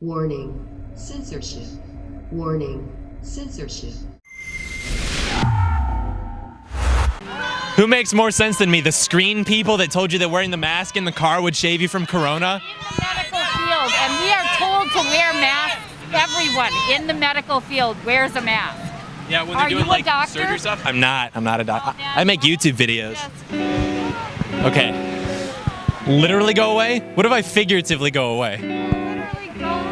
Warning, censorship. Warning, censorship. Who makes more sense than me? The screen people that told you that wearing the mask in the car would save you from corona? In the medical field, and we are told to wear masks. Everyone in the medical field wears a mask. Yeah, when they're doing like surgery stuff. I'm not a doctor. I make YouTube videos. Okay. Literally go away? What if I figuratively go away?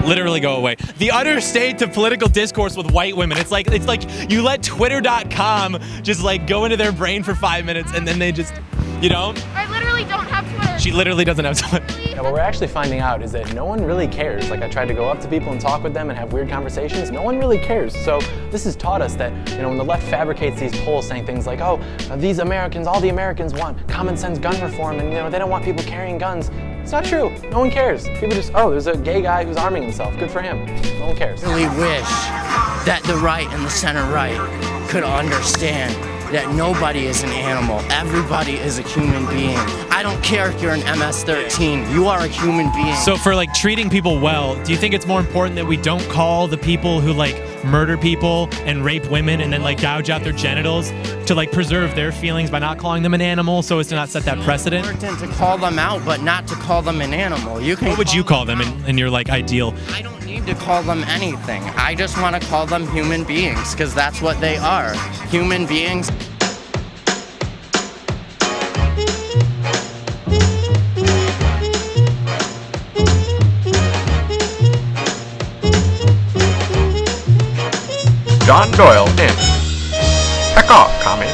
Literally go away. The utter state of political discourse with white women. It's like you let Twitter.com just like go into their brain for 5 minutes and then they just, you know? I literally don't have Twitter. She literally doesn't have Twitter. Yeah, what we're actually finding out is that no one really cares. Like I tried to go up to people and talk with them and have weird conversations. No one really cares. So this has taught us that, you know, when the left fabricates these polls saying things like, oh, these Americans, all the Americans want common sense gun reform and, you know, they don't want people carrying guns. It's not true. No one cares. People just, oh, there's a gay guy who's arming himself. Good for him. No one cares. I really wish that the right and the center right could understand that nobody is an animal. Everybody is a human being. I don't care if you're an MS-13. You are a human being. So for like treating people well, do you think it's more important that we don't call the people who like murder people and rape women and then like gouge out their genitals to like preserve their feelings by not calling them an animal so as to not set that precedent? It's important to call them out, but not to call them an animal. You can. What would you call them in your like ideal? I don't need to call them anything. I just want to call them human beings because that's what they are. Human beings. John Doyle in Heck Off, Commie.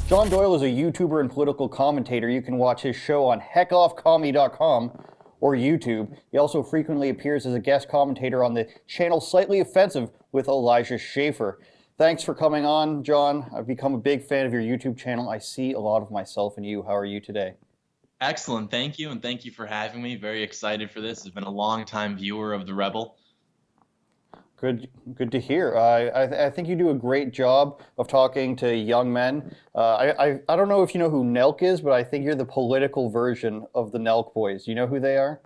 John Doyle is a YouTuber and political commentator. You can watch his show on heckoffcommie.com or YouTube. He also frequently appears as a guest commentator on the channel Slightly Offensive with Elijah Schaefer. Thanks for coming on, John. I've become a big fan of your YouTube channel. I see a lot of myself in you. How are you today? Excellent. Thank you. And thank you for having me. Very excited for this. I've been a long-time viewer of The Rebel. Good to hear. I think you do a great job of talking to young men. I don't know if you know who Nelk is, but I think you're the political version of the Nelk boys. Do you know who they are?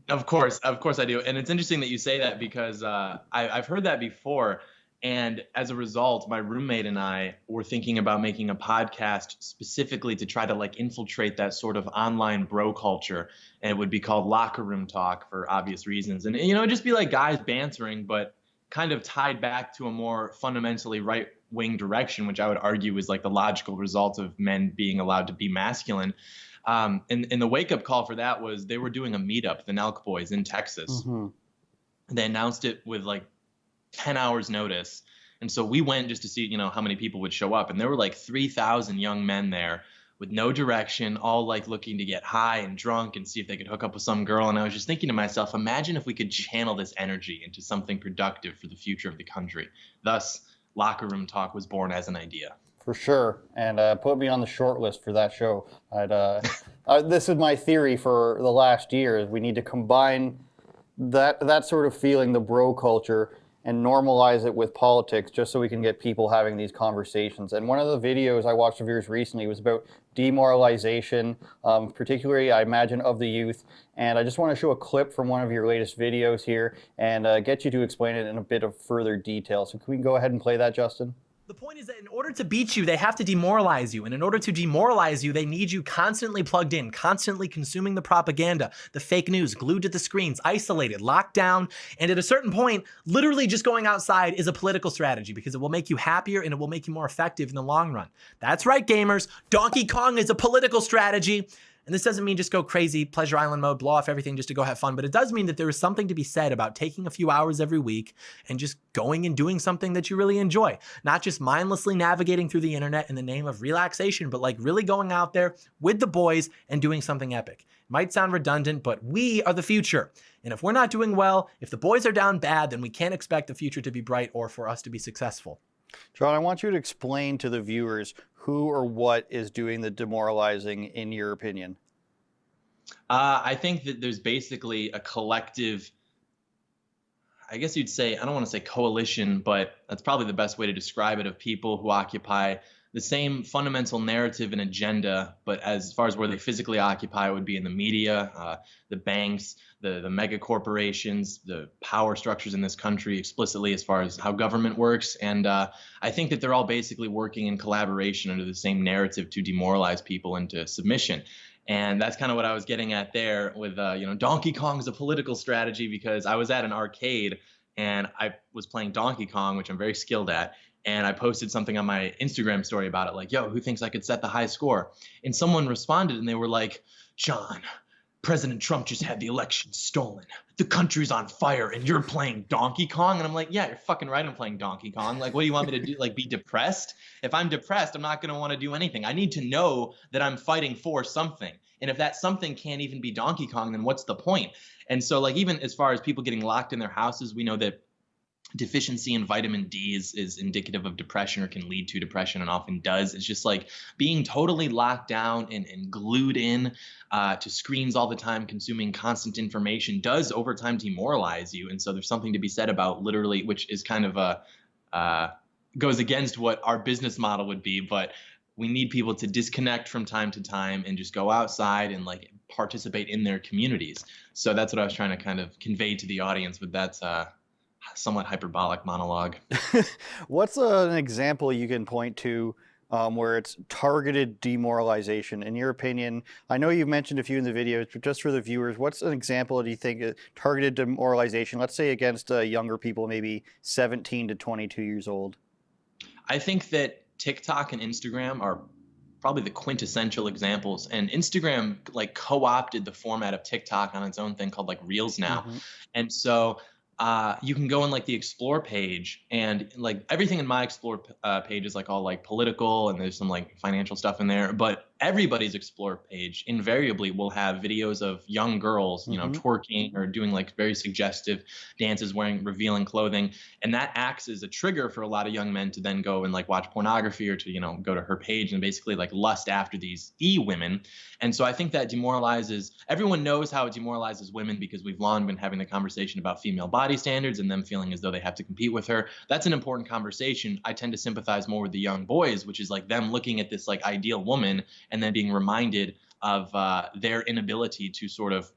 Of course I do. And it's interesting that you say that because I've heard that before. And as a result, my roommate and I were thinking about making a podcast specifically to try to like infiltrate that sort of online bro culture. And it would be called Locker Room Talk for obvious reasons. And, you know, it'd just be like guys bantering, but kind of tied back to a more fundamentally right-wing direction, which I would argue is like the logical result of men being allowed to be masculine. And the wake-up call for that was they were doing a meetup, the Nelk Boys in Texas. Mm-hmm. They announced it with like 10 hours notice. And so we went just to see, you know, how many people would show up. And there were like 3,000 young men there with no direction, all like looking to get high and drunk and see if they could hook up with some girl. And I was just thinking to myself, imagine if we could channel this energy into something productive for the future of the country. Thus, Locker Room Talk was born as an idea. For sure. And put me on the short list for that show. This is my theory for the last year, is we need to combine that sort of feeling, the bro culture, and normalize it with politics just so we can get people having these conversations. And one of the videos I watched of yours recently was about demoralization, particularly, I imagine, of the youth. And I just want to show a clip from one of your latest videos here and get you to explain it in a bit of further detail. So can we go ahead and play that, Justin? The point is that in order to beat you, they have to demoralize you. And in order to demoralize you, they need you constantly plugged in, constantly consuming the propaganda, the fake news, glued to the screens, isolated, locked down. And at a certain point, literally just going outside is a political strategy because it will make you happier and it will make you more effective in the long run. That's right, gamers. Donkey Kong is a political strategy. And this doesn't mean just go crazy, Pleasure Island mode, blow off everything just to go have fun. But it does mean that there is something to be said about taking a few hours every week and just going and doing something that you really enjoy. Not just mindlessly navigating through the internet in the name of relaxation, but like really going out there with the boys and doing something epic. It might sound redundant, but we are the future. And if we're not doing well, if the boys are down bad, then we can't expect the future to be bright or for us to be successful. John, I want you to explain to the viewers who or what is doing the demoralizing in your opinion. I think that there's basically a collective, I guess you'd say, I don't want to say coalition, but that's probably the best way to describe it, of people who occupy the same fundamental narrative and agenda, but as far as where they physically occupy, it would be in the media, the banks, the mega corporations, the power structures in this country explicitly as far as how government works. And I think that they're all basically working in collaboration under the same narrative to demoralize people into submission. And that's kind of what I was getting at there with, Donkey Kong is a political strategy, because I was at an arcade and I was playing Donkey Kong, which I'm very skilled at. And I posted something on my Instagram story about it, like, yo, who thinks I could set the high score? And someone responded and they were like, John, President Trump just had the election stolen. The country's on fire and you're playing Donkey Kong? And I'm like, yeah, you're fucking right, I'm playing Donkey Kong. Like, what do you want me to do? Like, be depressed? If I'm depressed, I'm not going to want to do anything. I need to know that I'm fighting for something. And if that something can't even be Donkey Kong, then what's the point? And so, like, even as far as people getting locked in their houses, we know that deficiency in vitamin D is indicative of depression, or can lead to depression, and often does. It's just like being totally locked down and glued in to screens all the time, consuming constant information, does over time demoralize you. And so there's something to be said about literally, which is kind of goes against what our business model would be, but we need people to disconnect from time to time and just go outside and like participate in their communities. So that's what I was trying to kind of convey to the audience with that somewhat hyperbolic monologue. What's an example you can point to where it's targeted demoralization? In your opinion, I know you've mentioned a few in the videos, but just for the viewers, what's an example, do you think, targeted demoralization, let's say against younger people, maybe 17 to 22 years old? I think that TikTok and Instagram are probably the quintessential examples. And Instagram like co-opted the format of TikTok on its own thing called like Reels now. Mm-hmm. And so you can go in like the explore page, and like everything in my explore page is like all like political, and there's some like financial stuff in there, but everybody's explore page invariably will have videos of young girls, you know, twerking or doing like very suggestive dances, wearing revealing clothing. And that acts as a trigger for a lot of young men to then go and like watch pornography, or to, you know, go to her page and basically like lust after these women. And so I think that demoralizes, everyone knows how it demoralizes women, because we've long been having the conversation about female body standards and them feeling as though they have to compete with her. That's an important conversation. I tend to sympathize more with the young boys, which is like them looking at this like ideal woman and then being reminded of their inability to sort of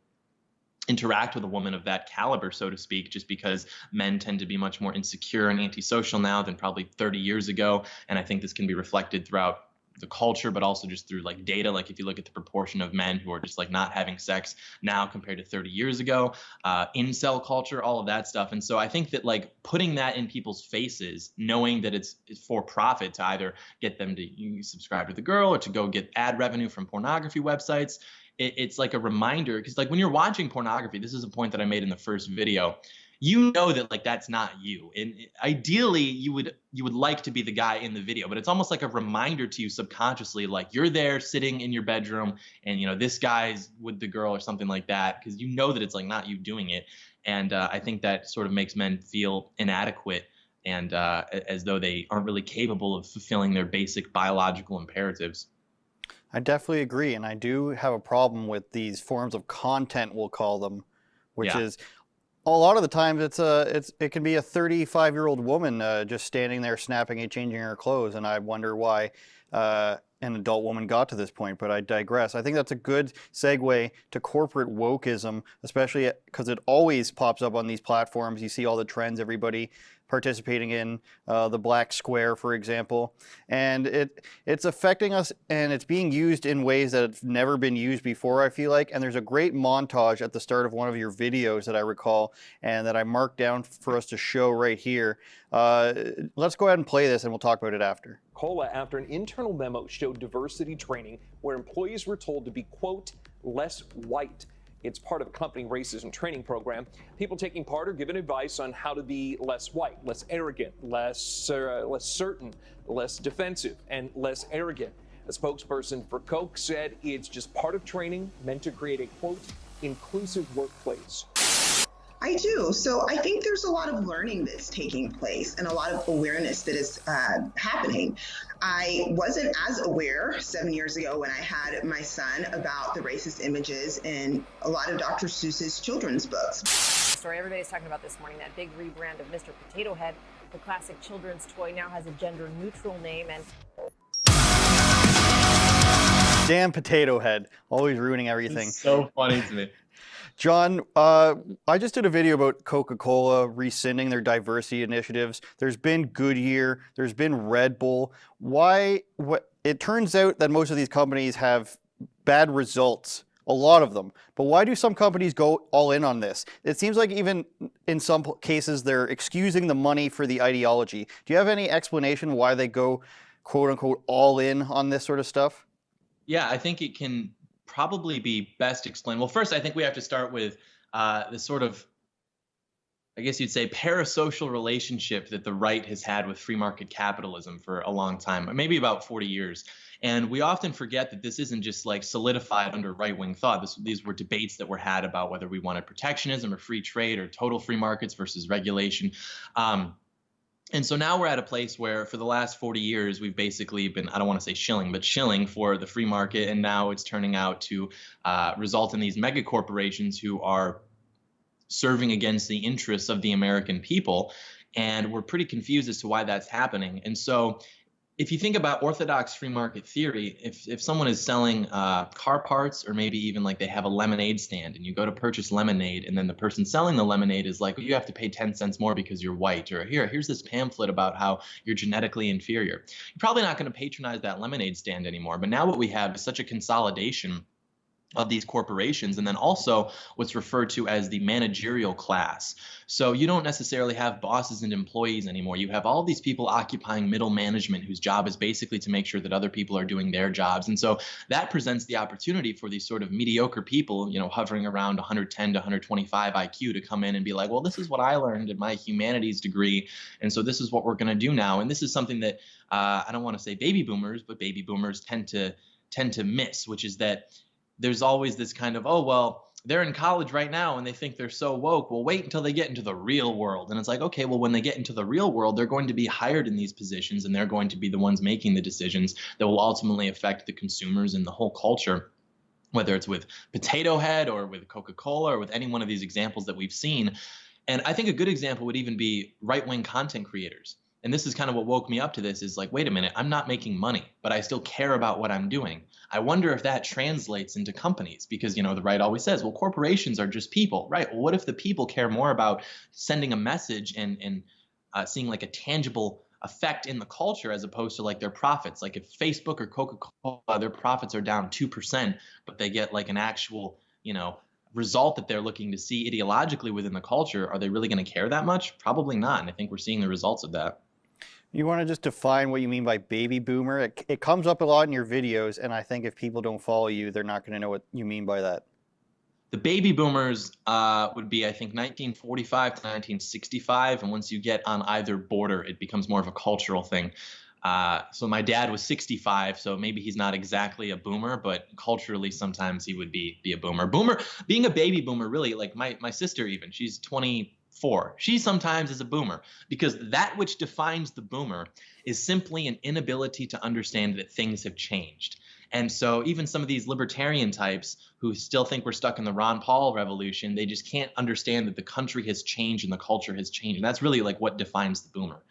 interact with a woman of that caliber, so to speak, just because men tend to be much more insecure and antisocial now than probably 30 years ago. And I think this can be reflected throughout the culture, but also just through like data. Like if you look at the proportion of men who are just like not having sex now compared to 30 years ago, incel culture, all of that stuff. And so I think that like putting that in people's faces, knowing that it's for profit to either get them to subscribe to the girl or to go get ad revenue from pornography websites, it's like a reminder. Because like when you're watching pornography, this is a point that I made in the first video, you know that like that's not you, and ideally you would like to be the guy in the video, but it's almost like a reminder to you subconsciously, like you're there sitting in your bedroom and, you know, this guy's with the girl or something like that, because you know that it's like not you doing it. And I think that sort of makes men feel inadequate and as though they aren't really capable of fulfilling their basic biological imperatives. I definitely agree, and I do have a problem with these forms of content, we'll call them, which is a lot of the times it can be a 35-year-old woman just standing there snapping and changing her clothes, and I wonder why an adult woman got to this point, but I digress. I think that's a good segue to corporate wokeism, especially because it always pops up on these platforms. You see all the trends, everybody participating in the black square, for example, and it's affecting us, and it's being used in ways that it's never been used before, I feel like. And there's a great montage at the start of one of your videos that I recall and that I marked down for us to show right here. Let's go ahead and play this and we'll talk about it after. COLA after an internal memo showed diversity training where employees were told to be, quote, less white. It's part of a company racism training program. People taking part are given advice on how to be less white, less arrogant, less certain, less defensive, and less arrogant. A spokesperson for Coke said it's just part of training meant to create a, quote, inclusive workplace. I do. So I think there's a lot of learning that's taking place and a lot of awareness that is happening. I wasn't as aware 7 years ago when I had my son about the racist images in a lot of Dr. Seuss's children's books. Story everybody's talking about this morning, that big rebrand of Mr. Potato Head. The classic children's toy now has a gender-neutral name and... damn potato head, always ruining everything. It's so funny to me. John, I just did a video about Coca-Cola rescinding their diversity initiatives. There's been Goodyear, there's been Red Bull. It turns out that most of these companies have bad results, a lot of them. But why do some companies go all in on this? It seems like even in some cases they're excusing the money for the ideology. Do you have any explanation why they go, quote unquote, all in on this sort of stuff? Yeah, I think it can probably be best explained. Well, first, I think we have to start with the sort of, I guess you'd say, parasocial relationship that the right has had with free market capitalism for a long time, maybe about 40 years. And we often forget that this isn't just like solidified under right-wing thought. These were debates that were had about whether we wanted protectionism or free trade or total free markets versus regulation. And so now we're at a place where for the last 40 years, we've basically been, I don't want to say shilling, but shilling for the free market. And now it's turning out to result in these mega corporations who are serving against the interests of the American people. And we're pretty confused as to why that's happening. And so if you think about orthodox free market theory, if someone is selling car parts, or maybe even like they have a lemonade stand and you go to purchase lemonade and then the person selling the lemonade is like, well, you have to pay 10 cents more because you're white, or here's this pamphlet about how you're genetically inferior. You're probably not going to patronize that lemonade stand anymore. But now what we have is such a consolidation of these corporations, and then also what's referred to as the managerial class. So you don't necessarily have bosses and employees anymore. You have all these people occupying middle management whose job is basically to make sure that other people are doing their jobs. And so that presents the opportunity for these sort of mediocre people, hovering around 110 to 125 IQ to come in and be like, well, this is what I learned in my humanities degree, and so this is what we're going to do now. And this is something that I don't want to say baby boomers, but baby boomers tend to miss, which is that there's always this kind of, oh, well, they're in college right now and they think they're so woke. Well, wait until they get into the real world. And it's like, okay, well, when they get into the real world, they're going to be hired in these positions and they're going to be the ones making the decisions that will ultimately affect the consumers and the whole culture, whether it's with Potato Head or with Coca-Cola or with any one of these examples that we've seen. And I think a good example would even be right-wing content creators. And this is kind of what woke me up to this, is like, wait a minute, I'm not making money, but I still care about what I'm doing. I wonder if that translates into companies, because, the right always says, well, corporations are just people, right? Well, what if the people care more about sending a message and seeing like a tangible effect in the culture as opposed to like their profits? Like if Facebook or Coca-Cola, their profits are down 2%, but they get like an actual, result that they're looking to see ideologically within the culture, are they really going to care that much? Probably not. And I think we're seeing the results of that. You want to just define what you mean by baby boomer? It comes up a lot in your videos, and I think if people don't follow you, they're not going to know what you mean by that. The baby boomers would be, I think, 1945 to 1965. And once you get on either border, it becomes more of a cultural thing. So my dad was 65, so maybe he's not exactly a boomer, but culturally sometimes he would be a boomer. Being a baby boomer, really, like my sister even, she's 24. She sometimes is a boomer, because that which defines the boomer is simply an inability to understand that things have changed. And so even some of these libertarian types who still think we're stuck in the Ron Paul revolution, they just can't understand that the country has changed and the culture has changed. And that's really like what defines the boomer.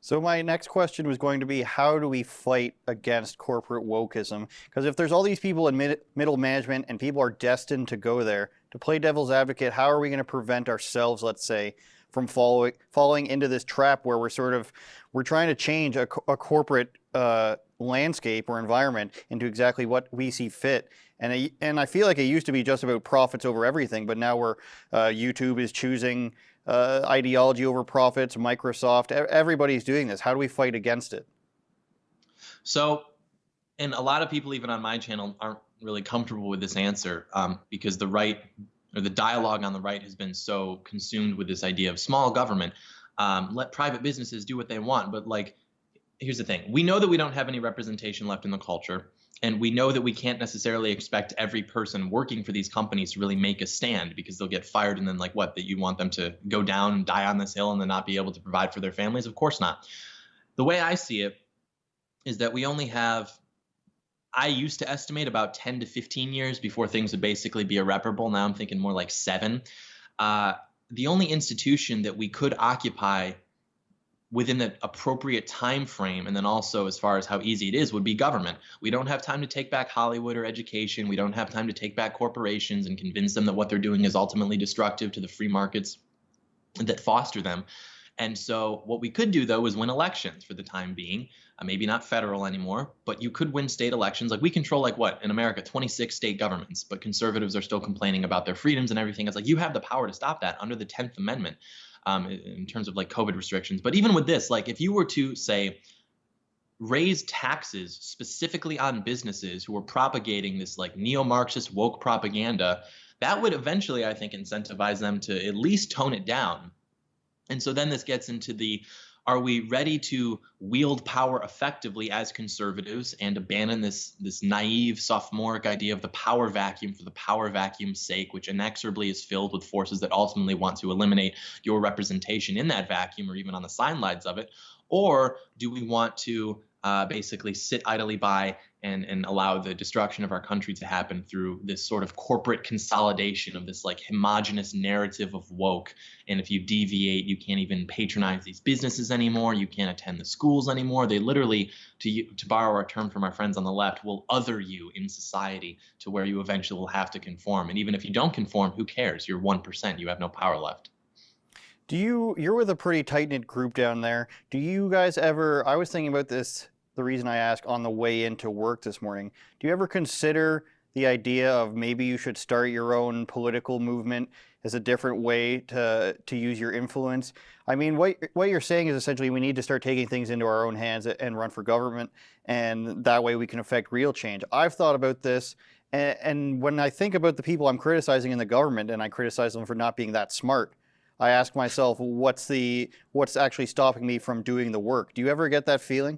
So my next question was going to be, how do we fight against corporate wokism? Because if there's all these people in middle management and people are destined to go there, to play devil's advocate, how are we going to prevent ourselves, let's say, from falling into this trap where we're trying to change a corporate landscape or environment into exactly what we see fit? And I feel like it used to be just about profits over everything, but now YouTube is choosing ideology over profits, Microsoft, everybody's doing this. How do we fight against it? So, and a lot of people even on my channel aren't really comfortable with this answer because the right, or the dialogue on the right, has been so consumed with this idea of small government. Let private businesses do what they want. But like, here's the thing. We know that we don't have any representation left in the culture. And we know that we can't necessarily expect every person working for these companies to really make a stand, because they'll get fired. And then like what, that you want them to go down and die on this hill and then not be able to provide for their families? Of course not. The way I see it is that we only have, I used to estimate about 10 to 15 years before things would basically be irreparable. Now I'm thinking more like 7. The only institution that we could occupy within the appropriate time frame, and then also as far as how easy it is, would be government. We don't have time to take back Hollywood or education. We don't have time to take back corporations and convince them that what they're doing is ultimately destructive to the free markets that foster them. And so what we could do, though, is win elections for the time being. Maybe not federal anymore, but you could win state elections. Like we control, like what, in America, 26 state governments, but conservatives are still complaining about their freedoms and everything. It's like you have the power to stop that under the 10th Amendment. In terms of like COVID restrictions. But even with this, like if you were to say raise taxes specifically on businesses who are propagating this like neo-Marxist woke propaganda, that would eventually, I think, incentivize them to at least tone it down. And so then this gets into the, are we ready to wield power effectively as conservatives and abandon this naive sophomoric idea of the power vacuum for the power vacuum's sake, which inexorably is filled with forces that ultimately want to eliminate your representation in that vacuum or even on the sidelines of it? Or do we want to basically sit idly by and allow the destruction of our country to happen through this sort of corporate consolidation of this like homogenous narrative of woke? And if you deviate, you can't even patronize these businesses anymore. You can't attend the schools anymore. They literally, to borrow a term from our friends on the left, will other you in society to where you eventually will have to conform. And even if you don't conform, who cares? You're 1%. You have no power left. You're with a pretty tight-knit group down there. Do you guys ever, I was thinking about this, the reason I asked on the way into work this morning, do you ever consider the idea of maybe you should start your own political movement as a different way to use your influence? I mean, what you're saying is essentially we need to start taking things into our own hands and run for government, and that way we can affect real change. I've thought about this, and when I think about the people I'm criticizing in the government, and I criticize them for not being that smart, I ask myself, what's actually stopping me from doing the work? Do you ever get that feeling?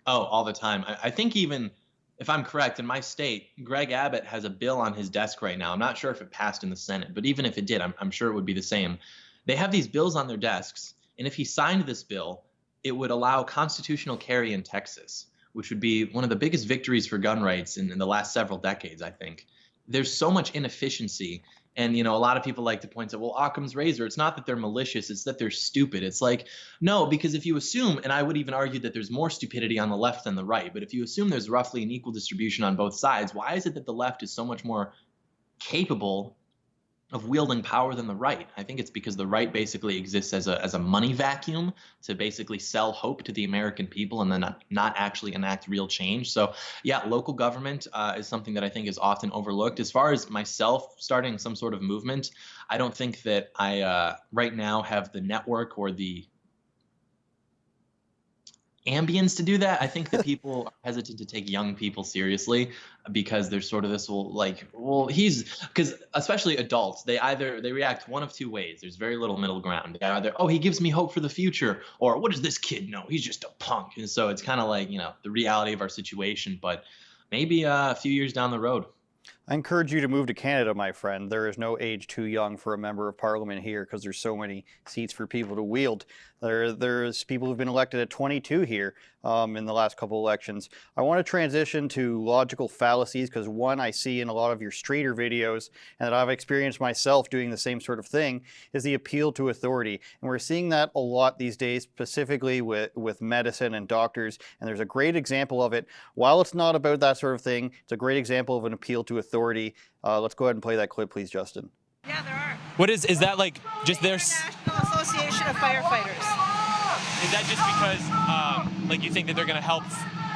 Oh, all the time. I think even if I'm correct, in my state, Greg Abbott has a bill on his desk right now. I'm not sure if it passed in the Senate, but even if it did, I'm sure it would be the same. They have these bills on their desks, and if he signed this bill, it would allow constitutional carry in Texas, which would be one of the biggest victories for gun rights in the last several decades, I think. There's so much inefficiency. And, a lot of people like to point out, well, Occam's razor, it's not that they're malicious, it's that they're stupid. It's like, no, because if you assume, and I would even argue that there's more stupidity on the left than the right, but if you assume there's roughly an equal distribution on both sides, why is it that the left is so much more capable of wielding power than the right? I think it's because the right basically exists as a money vacuum to basically sell hope to the American people and then not actually enact real change. So yeah, local government is something that I think is often overlooked. As far as myself starting some sort of movement, I don't think that I right now have the network or the ambience to do that. I think that people are hesitant to take young people seriously because there's sort of this because especially adults, they react one of two ways. There's very little middle ground. They either, oh, he gives me hope for the future, or what does this kid know? He's just a punk. And so it's kind of like, the reality of our situation, but maybe a few years down the road. I encourage you to move to Canada, my friend. There is no age too young for a member of parliament here because there's so many seats for people to wield. There's people who've been elected at 22 here in the last couple elections. I want to transition to logical fallacies because one I see in a lot of your Streeter videos and that I've experienced myself doing the same sort of thing is the appeal to authority. And we're seeing that a lot these days, specifically with medicine and doctors. And there's a great example of it. While it's not about that sort of thing, it's a great example of an appeal to authority. Let's go ahead and play that clip, please, Justin. Yeah, there are. What is that like? Just their National Association of Firefighters. Is that just because like you think that they're going to help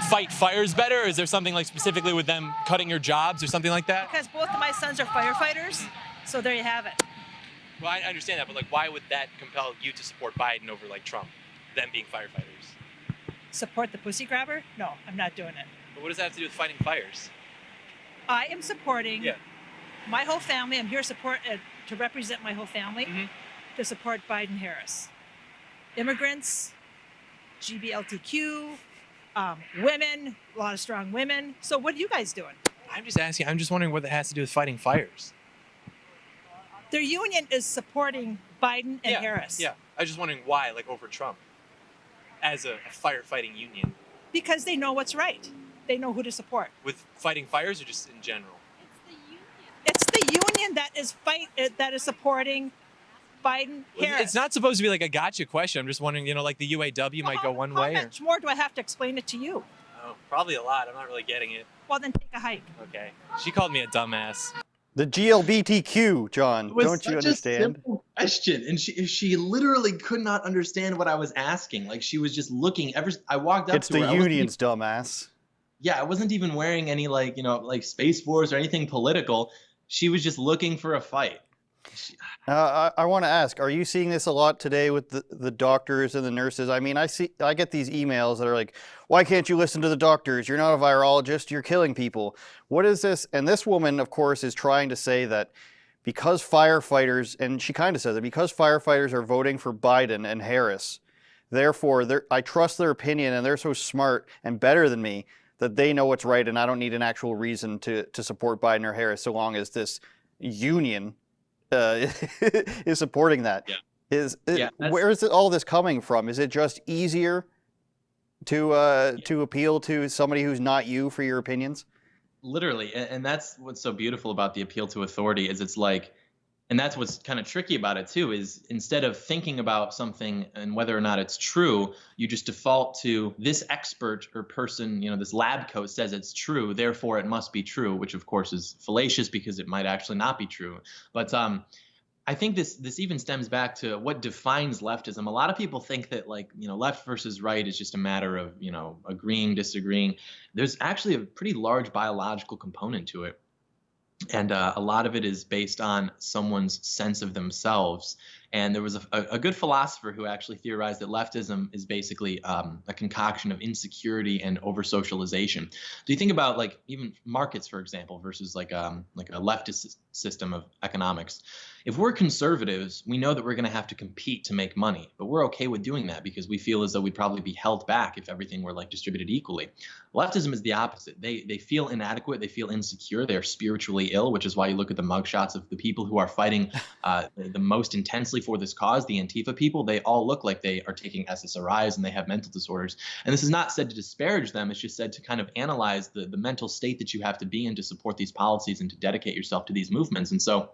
fight fires better, or is there something like specifically with them cutting your jobs or something like that? Because both of my sons are firefighters, so there you have it. Well, I understand that, but like, why would that compel you to support Biden over like Trump, them being firefighters? Support the pussy grabber? No, I'm not doing it. But what does that have to do with fighting fires? I am supporting my whole family. I'm here to represent my whole family, to support Biden-Harris. Immigrants, GBLTQ, women, a lot of strong women. So what are you guys doing? I'm just asking. I'm just wondering what that has to do with fighting fires. Their union is supporting Biden and Harris. Yeah, I was just wondering why, like over Trump, as a firefighting union. Because they know what's right. They know who to support. With fighting fires or just in general? It's the union that is supporting Biden, Harris. It's not supposed to be like a gotcha question. I'm just wondering, like the UAW might go one way. How much more do I have to explain it to you? Oh, probably a lot. I'm not really getting it. Well, then take a hike. Okay. She called me a dumbass. The GLBTQ, John. Don't you understand? A simple question, and she literally could not understand what I was asking. Like she was just looking. I walked up It's to her. the unions, dumbass. Yeah, I wasn't even wearing any like Space Force or anything political. She was just looking for a fight. I want to ask, are you seeing this a lot today with the doctors and the nurses? I mean, I get these emails that are like, why can't you listen to the doctors? You're not a virologist, you're killing people. What is this? And this woman, of course, is trying to say that because firefighters, and she kind of says it, because firefighters are voting for Biden and Harris, therefore I trust their opinion and they're so smart and better than me that they know what's right and I don't need an actual reason to support Biden or Harris so long as this union is supporting that. Yeah. Where is all this coming from? Is it just easier to appeal to somebody who's not you for your opinions? Literally, and that's what's so beautiful about the appeal to authority is it's like, and that's what's kind of tricky about it too, is instead of thinking about something and whether or not it's true, you just default to this expert or person, this lab coat says it's true, therefore it must be true, which of course is fallacious because it might actually not be true. But I think this even stems back to what defines leftism. A lot of people think that left versus right is just a matter of, agreeing, disagreeing. There's actually a pretty large biological component to it. And a lot of it is based on someone's sense of themselves. And there was a good philosopher who actually theorized that leftism is basically a concoction of insecurity and over-socialization. Do you think about even markets, for example, versus like a leftist system of economics? If we're conservatives, we know that we're going to have to compete to make money, but we're okay with doing that because we feel as though we'd probably be held back if everything were distributed equally. Leftism is the opposite. They feel inadequate. They feel insecure. They're spiritually ill, which is why you look at the mugshots of the people who are fighting the most intensely for this cause, the Antifa people. They all look like they are taking SSRIs and they have mental disorders. And this is not said to disparage them. It's just said to kind of analyze the mental state that you have to be in to support these policies and to dedicate yourself to these movements. And so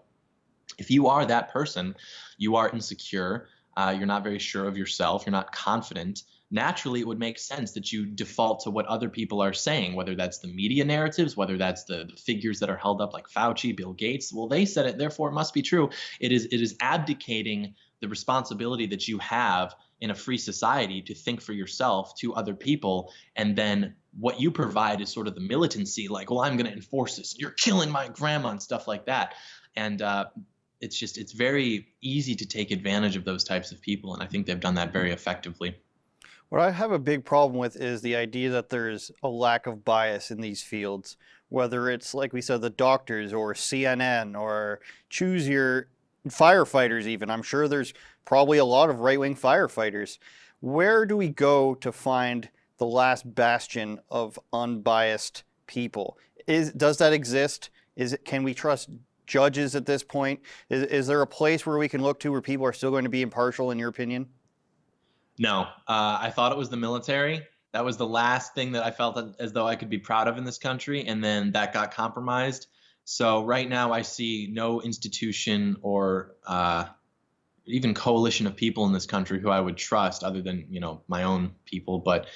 if you are that person, you are insecure, you're not very sure of yourself, you're not confident, naturally it would make sense that you default to what other people are saying, whether that's the media narratives, whether that's the figures that are held up like Fauci, Bill Gates. Well, they said it, therefore it must be true. It is abdicating the responsibility that you have in a free society to think for yourself to other people, and then what you provide is sort of the militancy, like, well, I'm going to enforce this, you're killing my grandma and stuff like that. And it's very easy to take advantage of those types of people, and I think they've done that very effectively. What I have a big problem with is the idea that there's a lack of bias in these fields, whether it's, like we said, the doctors or CNN or choose your firefighters even. I'm sure there's probably a lot of right-wing firefighters. Where do we go to find the last bastion of unbiased people? Does that exist? Can we trust judges at this point? Is there a place where we can look to where people are still going to be impartial, in your opinion? No, I thought it was the military. That was the last thing that I felt as though I could be proud of in this country, and then that got compromised. So right now I see no institution or even coalition of people in this country who I would trust other than, my own people. But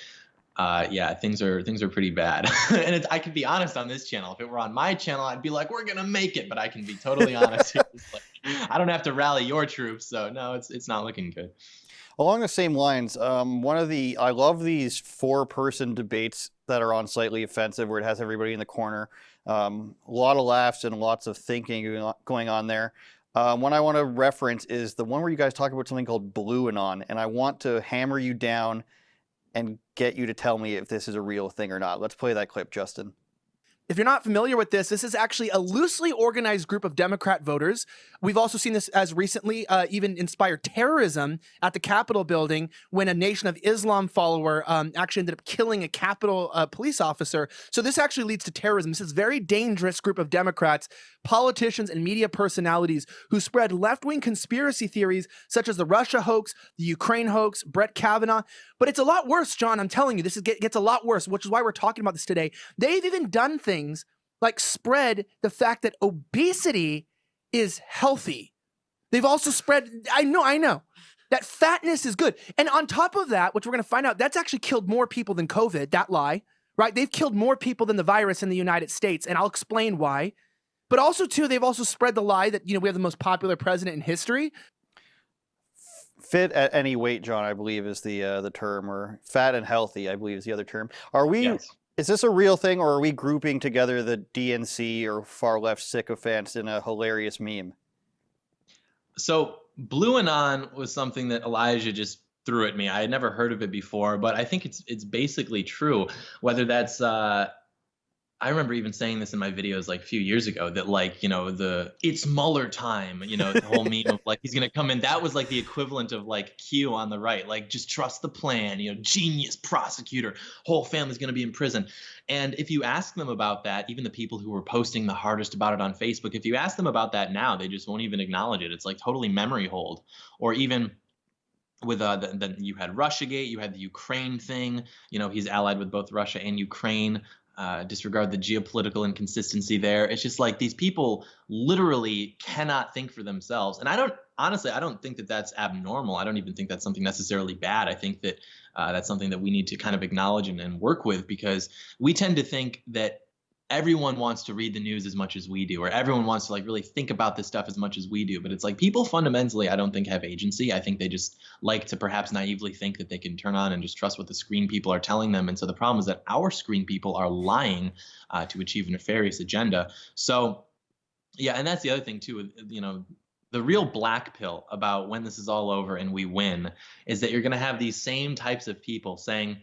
yeah, things are pretty bad. And I can be honest on this channel. If it were on my channel, I'd be like, we're going to make it. But I can be totally honest. I don't have to rally your troops. So no, it's not looking good. Along the same lines, I love these 4-person debates that are on Slightly Offensive, where it has everybody in the corner. A lot of laughs and lots of thinking going on there. One I want to reference is the one where you guys talk about something called Blue Anon, and I want to hammer you down and get you to tell me if this is a real thing or not. Let's play that clip, Justin. If you're not familiar with this is actually a loosely organized group of Democrat voters. We've also seen this as recently even inspire terrorism at the Capitol building when a Nation of Islam follower actually ended up killing a Capitol police officer. So this actually leads to terrorism. This is a very dangerous group of Democrats, politicians, and media personalities who spread left-wing conspiracy theories such as the Russia hoax, the Ukraine hoax, Brett Kavanaugh. But it's a lot worse, John. I'm telling you, this gets a lot worse, which is why we're talking about this today. They've even done things like spread the fact that obesity is healthy. They've also spread, I know, that fatness is good. And on top of that, which we're going to find out, that's actually killed more people than COVID, that lie, right? They've killed more people than the virus in the United States, and I'll explain why. But also, too, they've also spread the lie that, we have the most popular president in history. Fit at any weight, John, I believe is the term, or fat and healthy, I believe is the other term. Are we? Yes. Is this a real thing, or are we grouping together the DNC or far left sycophants in a hilarious meme? So Blue Anon was something that Elijah just threw at me. I had never heard of it before, but I think it's basically true. Whether that's I remember even saying this in my videos like a few years ago that like, the it's Mueller time, the whole meme of like he's going to come in. That was like the equivalent of like Q on the right, like just trust the plan, genius prosecutor, whole family's going to be in prison. And if you ask them about that, even the people who were posting the hardest about it on Facebook, if you ask them about that now, they just won't even acknowledge it. It's like totally memory hold. Or even with then you had Russiagate, you had the Ukraine thing, he's allied with both Russia and Ukraine. Disregard the geopolitical inconsistency there. It's just like these people literally cannot think for themselves. And I don't think that that's abnormal. I don't even think that's something necessarily bad. I think that that's something that we need to kind of acknowledge and work with, because we tend to think that everyone wants to read the news as much as we do, or everyone wants to like really think about this stuff as much as we do. But it's like people fundamentally, I don't think, have agency. I think they just like to perhaps naively think that they can turn on and just trust what the screen people are telling them. And so the problem is that our screen people are lying to achieve a nefarious agenda. So yeah, and that's the other thing too, the real black pill about when this is all over and we win is that you're going to have these same types of people saying,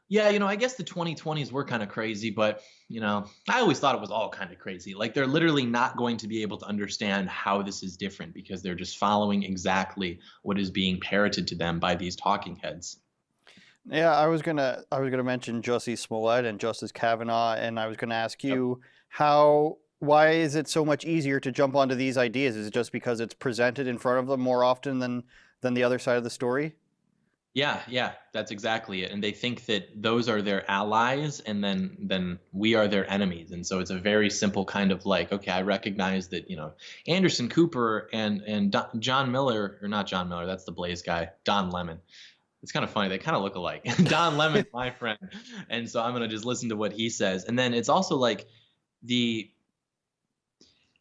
yeah, I guess the 2020s were kind of crazy, but, I always thought it was all kind of crazy. Like they're literally not going to be able to understand how this is different because they're just following exactly what is being parroted to them by these talking heads. Yeah, I was gonna mention Jussie Smollett and Justice Kavanaugh, and I was gonna ask you why is it so much easier to jump onto these ideas? Is it just because it's presented in front of them more often than the other side of the story? Yeah, that's exactly it. And they think that those are their allies, and then we are their enemies. And so it's a very simple kind of like, okay, I recognize that, Anderson Cooper and John Miller, or not John Miller, that's the Blaze guy, Don Lemon. It's kind of funny. They kind of look alike. Don Lemon's my friend. And so I'm going to just listen to what he says. And then it's also like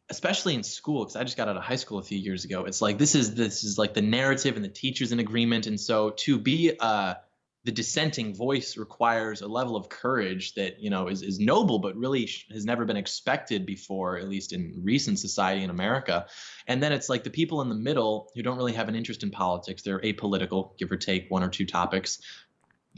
especially in school, because I just got out of high school a few years ago, it's like this is like the narrative and the teachers in agreement. And so to be the dissenting voice requires a level of courage that is noble, but really has never been expected before, at least in recent society in America. And then it's like the people in the middle who don't really have an interest in politics, they're apolitical, give or take one or two topics.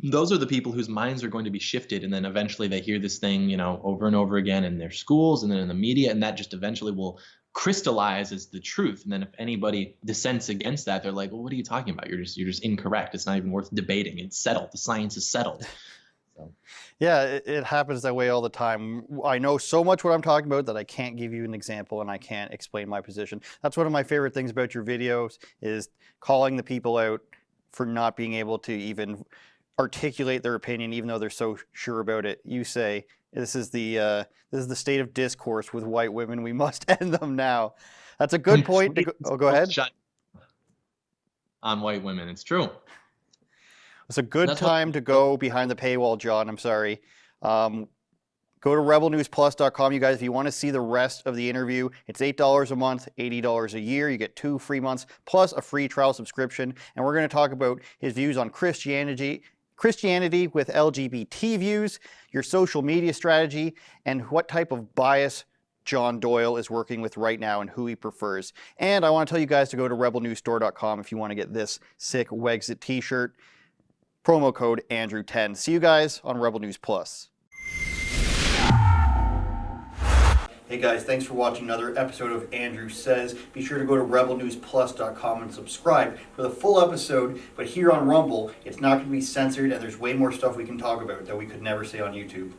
Those are the people whose minds are going to be shifted, and then eventually they hear this thing, over and over again in their schools and then in the media, and that just eventually will crystallize as the truth. And then if anybody dissents against that, they're like, well, what are you talking about? You're just incorrect. It's not even worth debating. It's settled. The science is settled. So. Yeah, it happens that way all the time. I know so much what I'm talking about that I can't give you an example and I can't explain my position. That's one of my favorite things about your videos, is calling the people out for not being able to even articulate their opinion, even though they're so sure about it. You say, this is the state of discourse with white women. We must end them now. That's a good point. Go ahead. Shut on white women. It's true. It's a good time to go behind the paywall, John. I'm sorry. Go to rebelnewsplus.com, you guys, if you want to see the rest of the interview. It's $8 a month, $80 a year. You get 2 free months plus a free trial subscription. And we're going to talk about his views on Christianity with LGBT views, your social media strategy, and what type of bias John Doyle is working with right now and who he prefers. And I want to tell you guys to go to rebelnewsstore.com if you want to get this sick Wexit t-shirt. Promo code Andrew10. See you guys on Rebel News Plus. Hey guys, thanks for watching another episode of Andrew Says. Be sure to go to rebelnewsplus.com and subscribe for the full episode. But here on Rumble, it's not going to be censored, and there's way more stuff we can talk about that we could never say on YouTube.